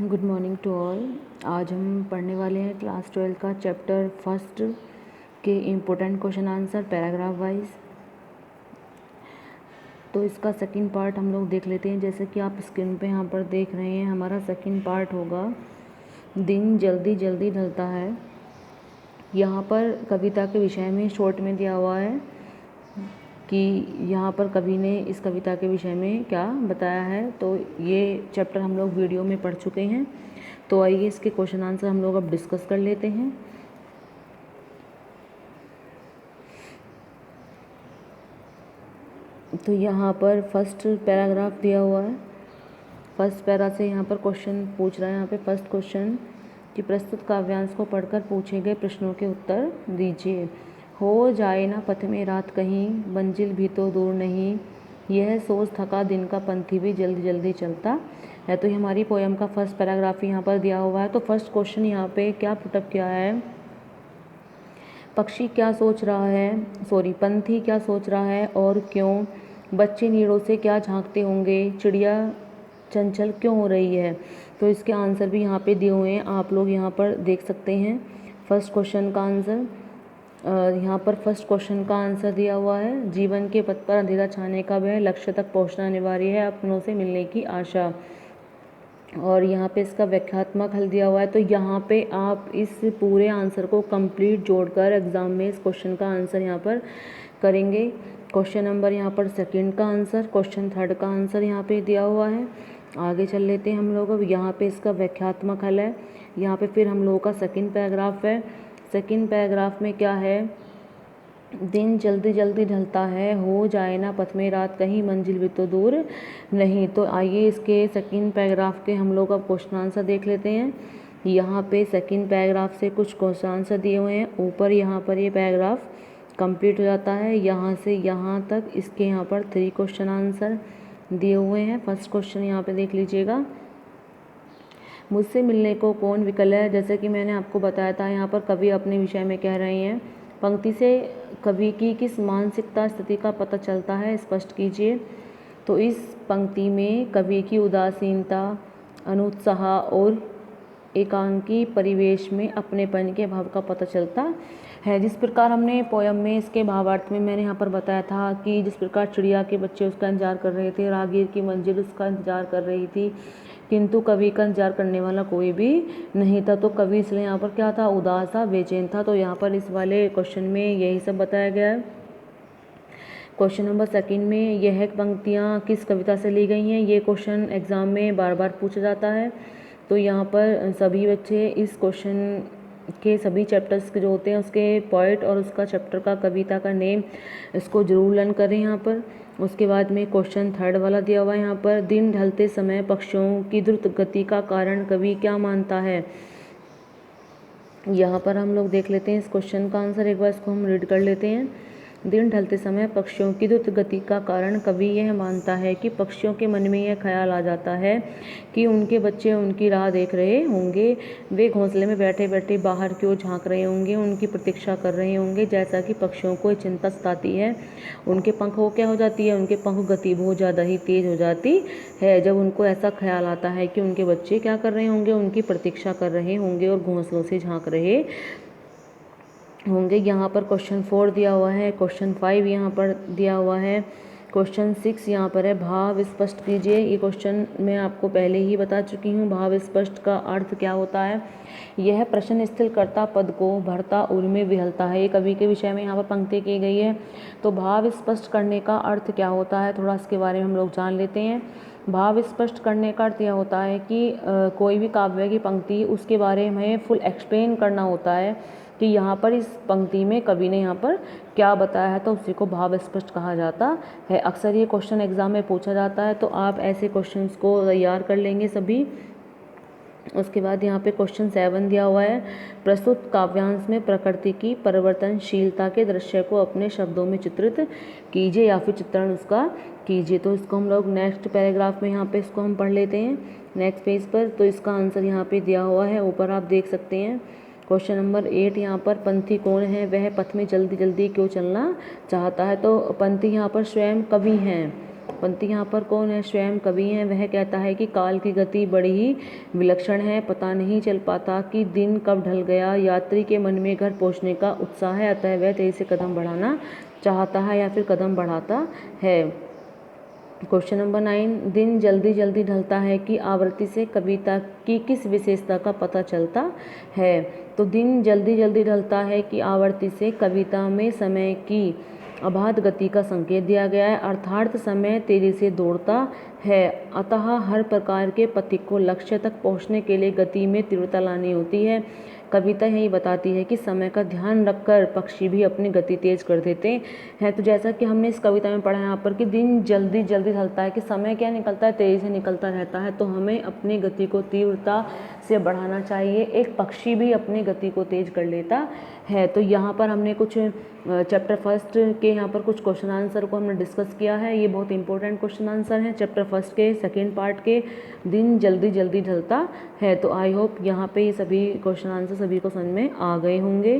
Good morning to all. आज हम पढ़ने वाले हैं क्लास 12 का चैप्टर फर्स्ट के important question answer paragraph wise. तो इसका सेकंड पार्ट हम लोग देख लेते हैं। जैसे कि आप स्क्रीन पे यहाँ पर देख रहे हैं, हमारा सेकंड पार्ट होगा दिन जल्दी जल्दी ढलता है। यहाँ पर कविता के विषय में शॉर्ट में दिया हुआ है कि यहाँ पर कवि ने इस कविता के विषय में क्या बताया है। तो ये चैप्टर हम लोग वीडियो में पढ़ चुके हैं। तो आइए इसके क्वेश्चन आंसर हम लोग अब डिस्कस कर लेते हैं। तो यहाँ पर फर्स्ट पैराग्राफ दिया हुआ है। फर्स्ट पैरा से यहाँ पर क्वेश्चन पूछ रहा है। यहाँ पे फर्स्ट क्वेश्चन कि प्रस्तुत काव्यांश को पढ़कर पूछे गए प्रश्नों के उत्तर दीजिए। हो जाए ना पथ में रात कहीं, मंजिल भी तो दूर नहीं, यह सोच थका दिन का पंथी भी जल्दी जल्दी चलता है। तो ये हमारी पोयम का फर्स्ट पैराग्राफ यहाँ पर दिया हुआ है। तो फर्स्ट क्वेश्चन यहाँ पे क्या पुटअप किया है, पक्षी क्या सोच रहा है, पंथी क्या सोच रहा है और क्यों, बच्चे नीड़ों से क्या झांकते होंगे, चिड़िया चंचल क्यों हो रही है। तो इसके आंसर भी यहाँ पे दिए हुए हैं, आप लोग यहाँ पर देख सकते हैं। फर्स्ट क्वेश्चन का आंसर यहाँ पर फर्स्ट क्वेश्चन का आंसर दिया हुआ है, जीवन के पथ पर अंधेरा छाने का भय, लक्ष्य तक पहुँचना अनिवार्य है, अपनों से मिलने की आशा। और यहाँ पे इसका व्याख्यात्मक हल दिया हुआ है। तो यहाँ पे आप इस पूरे आंसर को कंप्लीट जोड़कर एग्ज़ाम में इस क्वेश्चन का आंसर यहाँ पर करेंगे। क्वेश्चन नंबर यहाँ पर सेकंड का आंसर, क्वेश्चन थर्ड का आंसर यहाँ पे दिया हुआ है। आगे चल लेते हैं हम लोग। अब यहाँ पे इसका व्याख्यात्मक हल है। यहाँ पे फिर हम लोगों का सेकंड पैराग्राफ है। सेकंड पैराग्राफ में क्या है, दिन जल्दी जल्दी ढलता है, हो जाए ना पथ में रात कहीं, मंजिल भी तो दूर नहीं। तो आइए इसके सेकंड पैराग्राफ के हम लोग अब क्वेश्चन आंसर देख लेते हैं। यहाँ पे सेकंड पैराग्राफ से कुछ क्वेश्चन आंसर दिए हुए हैं। ऊपर यहाँ पर ये पैराग्राफ कंप्लीट हो जाता है, यहाँ से यहाँ तक इसके यहाँ पर 3 क्वेश्चन आंसर दिए हुए हैं। फर्स्ट क्वेश्चन यहाँ पे देख लीजिएगा, मुझसे मिलने को कौन विकल है। जैसे कि मैंने आपको बताया था, यहाँ पर कवि अपने विषय में कह रहे हैं। पंक्ति से कवि की किस मानसिकता स्थिति का पता चलता है, स्पष्ट कीजिए। तो इस पंक्ति में कवि की उदासीनता, अनुत्साह और एकांकी परिवेश में अपनेपन के भाव का पता चलता है। जिस प्रकार हमने पोयम में इसके भावार्थ में मैंने यहाँ पर बताया था कि जिस प्रकार चिड़िया के बच्चे उसका इंतजार कर रहे थे, राहगीर की मंजिल उसका इंतजार कर रही थी, किंतु कवि का इंतजार करने वाला कोई भी नहीं था। तो कवि इसलिए यहाँ पर क्या था, उदास था, बेचैन था। तो यहाँ पर इस वाले क्वेश्चन में यही सब बताया गया है। क्वेश्चन नंबर सेकंड में यह पंक्तियाँ किस कविता से ली गई हैं, ये क्वेश्चन एग्जाम में बार बार पूछा जाता है। तो यहाँ पर सभी बच्चे इस क्वेश्चन के सभी चैप्टर्स के जो होते हैं उसके पॉइंट और उसका चैप्टर का कविता का नेम इसको जरूर लर्न करें यहाँ पर। उसके बाद में क्वेश्चन थर्ड वाला दिया हुआ है यहाँ पर, दिन ढलते समय पक्षियों की द्रुत गति का कारण कवि क्या मानता है। यहाँ पर हम लोग देख लेते हैं इस क्वेश्चन का आंसर, एक बार इसको हम रीड कर लेते हैं। दिन ढलते समय पक्षियों की द्रुत गति का कारण कवि यह मानता है कि पक्षियों के मन में यह ख्याल आ जाता है कि उनके बच्चे उनकी राह देख रहे होंगे, वे घोंसले में बैठे बैठे बाहर की ओर झांक रहे होंगे, उनकी प्रतीक्षा कर रहे होंगे। जैसा कि पक्षियों को चिंता सताती है, उनके पंख को क्या हो जाती है, उनके पंख गति बहुत ज़्यादा ही तेज हो जाती है जब उनको ऐसा ख्याल आता है कि उनके बच्चे क्या कर रहे होंगे, उनकी प्रतीक्षा कर रहे होंगे और घोंसलों से झांक रहे होंगे। यहाँ पर क्वेश्चन 4 दिया हुआ है, क्वेश्चन 5 यहाँ पर दिया हुआ है, क्वेश्चन 6 यहाँ पर है, भाव स्पष्ट कीजिए। ये क्वेश्चन मैं आपको पहले ही बता चुकी हूँ। भाव स्पष्ट का अर्थ क्या होता है, यह प्रश्न स्थिर कर्ता पद को भरता उर में विहलता है। ये कवि के विषय में यहाँ पर पंक्ति की गई है। तो भाव स्पष्ट करने का अर्थ क्या होता है, थोड़ा इसके बारे में हम लोग जान लेते हैं। भाव स्पष्ट करने का अर्थ यह होता है कि कोई भी काव्य की पंक्ति उसके बारे में फुल एक्सप्लेन करना होता है कि यहाँ पर इस पंक्ति में कवि ने यहाँ पर क्या बताया है, तो उसी को भाव स्पष्ट कहा जाता है। अक्सर ये क्वेश्चन एग्जाम में पूछा जाता है, तो आप ऐसे क्वेश्चंस को तैयार कर लेंगे सभी। उसके बाद यहाँ पे क्वेश्चन 7 दिया हुआ है, प्रस्तुत काव्यांश में प्रकृति की परिवर्तनशीलता के दृश्य को अपने शब्दों में चित्रित कीजिए या फिर चित्रण उसका कीजिए। तो इसको हम लोग नेक्स्ट पैराग्राफ में यहाँ पे इसको हम पढ़ लेते हैं नेक्स्ट पेज पर। तो इसका आंसर यहाँ पे दिया हुआ है, ऊपर आप देख सकते हैं। क्वेश्चन नंबर 8 यहाँ पर, पंथी कौन है, वह पथ में जल्दी जल्दी क्यों चलना चाहता है। तो पंथी यहाँ पर स्वयं कवि हैं। पंथी यहाँ पर कौन है? स्वयं कवि हैं। वह कहता है कि काल की गति बड़ी ही विलक्षण है, पता नहीं चल पाता कि दिन कब ढल गया। यात्री के मन में घर पहुँचने का उत्साह है, अतः वह तेजी से कदम बढ़ाना चाहता है या फिर कदम बढ़ाता है। क्वेश्चन नंबर 9, दिन जल्दी जल्दी ढलता है की आवृत्ति से कविता की किस विशेषता का पता चलता है? तो दिन जल्दी जल्दी ढलता है की आवृत्ति से कविता में समय की अबाध गति का संकेत दिया गया है, अर्थात समय तेजी से दौड़ता है। अतः हर प्रकार के पथिक को लक्ष्य तक पहुंचने के लिए गति में तीव्रता लानी होती है। कविता यही बताती है कि समय का ध्यान रखकर पक्षी भी अपनी गति तेज कर देते हैं। तो जैसा कि हमने इस कविता में पढ़ा है यहाँ पर कि दिन जल्दी जल्दी ढलता है, कि समय क्या निकलता है? तेज़ी से निकलता रहता है। तो हमें अपनी गति को तीव्रता से बढ़ाना चाहिए। एक पक्षी भी अपनी गति को तेज कर लेता है। तो यहाँ पर हमने कुछ चैप्टर फर्स्ट के यहाँ पर कुछ क्वेश्चन आंसर को हमने डिस्कस किया है। ये बहुत इंपॉर्टेंट क्वेश्चन आंसर हैं चैप्टर फर्स्ट के सेकंड पार्ट के, दिन जल्दी जल्दी ढलता है। तो आई होप यहाँ पे ये सभी क्वेश्चन आंसर सभी को समझ में आ गए होंगे।